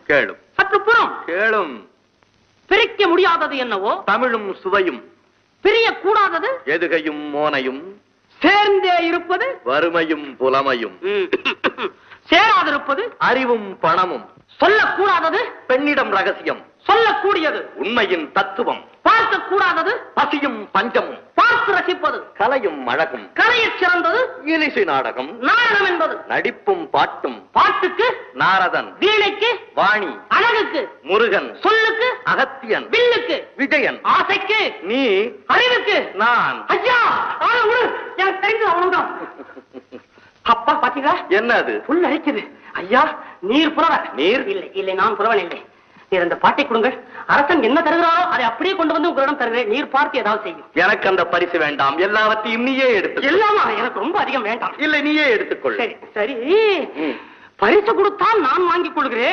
கேளும். சற்று புறம் கேளும். பிரிக்க முடியாதது என்னவோ தமிழும் சுவையும். பிரிய கூடாதது எதுகையும் மோனையும். சேர்ந்தே இருப்பது வறுமையும் புலமையும். சேராதிருப்பது அறிவும் பணமும். சொல்லக்கூடாதது பெண்ணிடம் ரகசியம். சொல்லக்கூடியது உண்மையின் தத்துவம். பார்க்க கூடாதது பசியும் பஞ்சமும். பார்த்து ரசிப்பது கலையும் அழகும். கலையைச் சிறந்தது இலிசை நாடகம். நாடகம் என்பது நடிப்பும் பாட்டும். பாட்டுக்கு நாரதன். வீணைக்கு வாணி. அழகுக்கு முருகன். சொல்லுக்கு அகத்தியன். வில்லுக்கு விஜயன். ஆசைக்கு நீ. அறிவுக்கு நான். ஐயா எனக்கு தெரிஞ்சது அவ்வளவுதான். அப்பா பாத்தீங்களா என்ன அது? புல் அரிக்குது. ஐயா நீர் புலவர். நீர்? இல்லை இல்லை, நான் புலவன் இல்லை. நீர் அந்த பாட்டை கொடுங்கள். அரசன் என்ன தருகிறாரோ அதை அப்படியே கொண்டு வந்து உங்களிடம் தருகிறேன். நீர் பார்த்து ஏதாவது செய்யும். எனக்கு அந்த பரிசு வேண்டாம். எல்லாவற்றையும் நீயே எடுத்து. எல்லாமா? எனக்கு ரொம்ப அதிகம் வேண்டாம். இல்லை, நீயே எடுத்துக்கொள். சரி சரி, பரிசு கொடுத்தால் நான் வாங்கிக் கொள்கிறேன்.